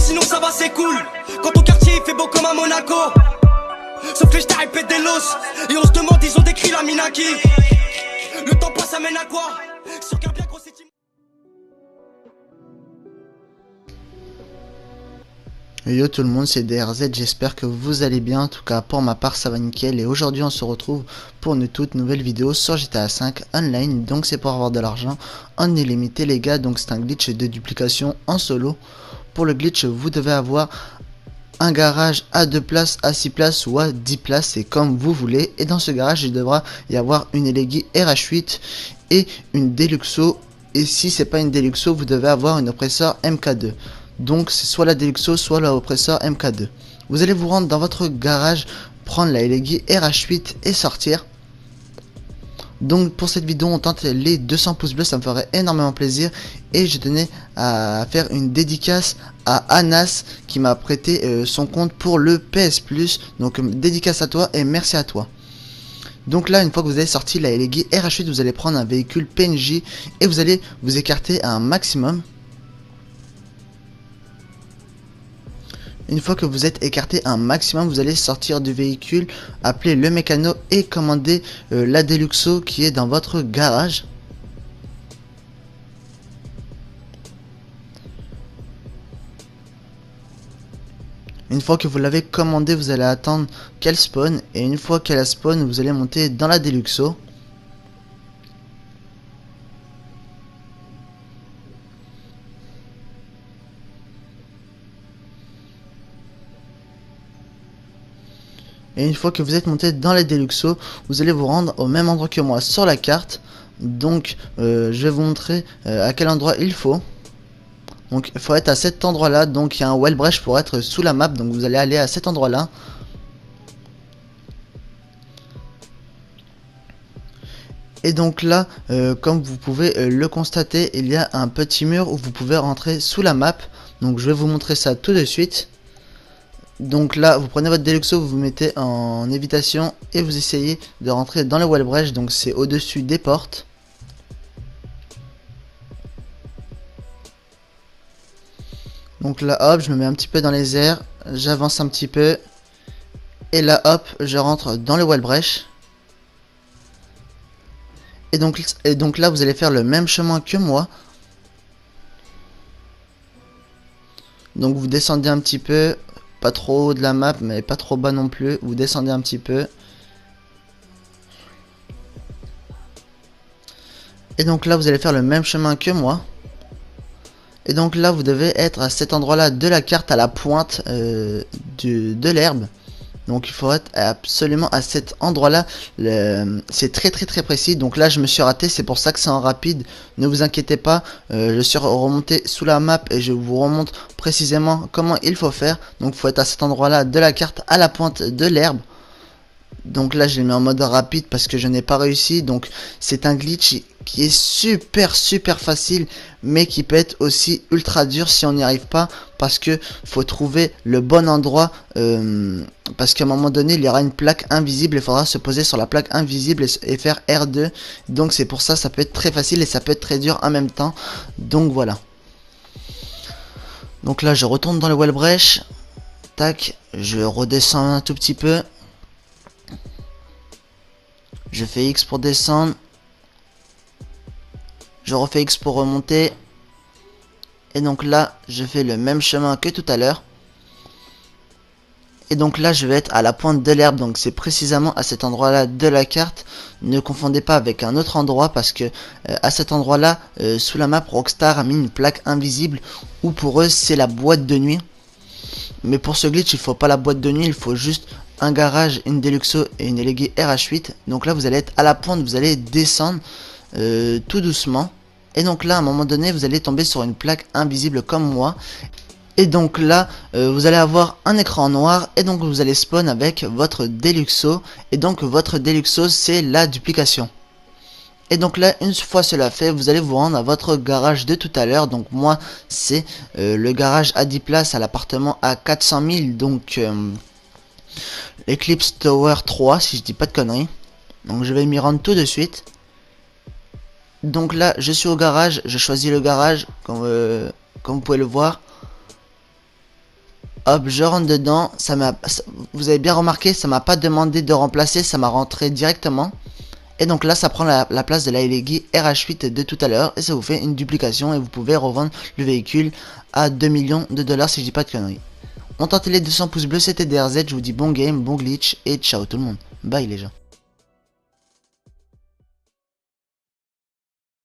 sinon ça va c'est cool. Quand ton quartier il fait beau comme à Monaco. Sauf que je t'arrête des los. Et on se demande ils ont décrit la Minaki. Le temps passe amène à quoi? Sur qu'un bien gros c'est... Yo tout le monde, c'est DRZ, j'espère que vous allez bien. En tout cas pour ma part ça va nickel. Et aujourd'hui on se retrouve pour une toute nouvelle vidéo sur GTA V Online. Donc c'est pour avoir de l'argent en illimité les gars. Donc c'est un glitch de duplication en solo. Pour le glitch vous devez avoir un garage à 2 places, à 6 places ou à 10 places, c'est comme vous voulez. Et dans ce garage il devra y avoir une Elegii RH8 et une Deluxo. Et si c'est pas une Deluxo, vous devez avoir une oppresseur MK2. Donc c'est soit la Deluxo soit la oppresseur MK2. Vous allez vous rendre dans votre garage, prendre la Elegii RH8 et sortir. Donc pour cette vidéo on tente les 200 pouces bleus, ça me ferait énormément plaisir. Et je tenais à faire une dédicace à Anas qui m'a prêté son compte pour le PS Plus. Donc dédicace à toi et merci à toi. Donc là une fois que vous avez sorti la Elegii RH8, vous allez prendre un véhicule PNJ et vous allez vous écarter à un maximum. Une fois que vous êtes écarté un maximum, vous allez sortir du véhicule, appeler le mécano et commander la Deluxo qui est dans votre garage. Une fois que vous l'avez commandé, vous allez attendre qu'elle spawn. Et une fois qu'elle a spawn, vous allez monter dans la Deluxo. Et une fois que vous êtes monté dans les Deluxo, vous allez vous rendre au même endroit que moi sur la carte. Donc je vais vous montrer à quel endroit il faut. Donc il faut être à cet endroit là. Donc il y a un Wellbreach pour être sous la map. Donc vous allez aller à cet endroit là. Et donc là, comme vous pouvez le constater, il y a un petit mur où vous pouvez rentrer sous la map. Donc je vais vous montrer ça tout de suite. Donc là, vous prenez votre Deluxo, vous vous mettez en évitation et vous essayez de rentrer dans le Wellbreach. Donc c'est au-dessus des portes. Donc là, hop, je me mets un petit peu dans les airs, j'avance un petit peu. Et là, hop, je rentre dans le Wellbreach. Et donc là, vous allez faire le même chemin que moi. Donc vous descendez un petit peu. Pas trop haut de la map, mais pas trop bas non plus. Vous descendez un petit peu. Et donc là, vous allez faire le même chemin que moi. Et donc là, vous devez être à cet endroit-là de la carte, à la pointe de l'herbe. Donc il faut être absolument à cet endroit-là. C'est très précis. Donc là, je me suis raté. C'est pour ça que c'est en rapide. Ne vous inquiétez pas. Je suis remonté sous la map et je vous remontre précisément comment il faut faire. Donc il faut être à cet endroit-là de la carte, à la pointe de l'herbe. Donc là, je l'ai mis en mode rapide parce que je n'ai pas réussi. Donc c'est un glitch qui est super facile, mais qui peut être aussi ultra dur si on n'y arrive pas, parce que faut trouver le bon endroit, parce qu'à un moment donné il y aura une plaque invisible, il faudra se poser sur la plaque invisible et faire R2. Donc c'est pour ça, ça peut être très facile et ça peut être très dur en même temps. Donc voilà. Donc là je retourne dans le Wellbreach, tac, je redescends un tout petit peu, je fais X pour descendre. Je refais X pour remonter. Et donc là, je fais le même chemin que tout à l'heure. Et donc là, je vais être à la pointe de l'herbe. Donc c'est précisément à cet endroit-là de la carte. Ne confondez pas avec un autre endroit, parce que à cet endroit-là, sous la map, Rockstar a mis une plaque invisible, où pour eux, c'est la boîte de nuit. Mais pour ce glitch, il faut pas la boîte de nuit, il faut juste un garage, une Deluxo et une Elegii RH8. Donc là, vous allez être à la pointe, vous allez descendre tout doucement. Et donc là, à un moment donné, vous allez tomber sur une plaque invisible comme moi. Et donc là, vous allez avoir un écran noir. Et donc vous allez spawn avec votre Deluxo. Et donc votre Deluxo, c'est la duplication. Et donc là, une fois cela fait, vous allez vous rendre à votre garage de tout à l'heure. Donc moi, c'est le garage à 10 places à l'appartement à 400 000. Donc Eclipse Tower 3, si je dis pas de conneries. Donc je vais m'y rendre tout de suite. Donc là, je suis au garage, je choisis le garage, comme vous pouvez le voir. Hop, je rentre dedans. Vous avez bien remarqué, ça m'a pas demandé de remplacer, ça m'a rentré directement. Et donc là, ça prend la place de la Elegi RH8 de tout à l'heure. Et ça vous fait une duplication et vous pouvez revendre le véhicule à 2 millions de dollars si je dis pas de conneries. On tente les 200 pouces bleus, c'était DRZ. Je vous dis bon game, bon glitch et ciao tout le monde. Bye les gens.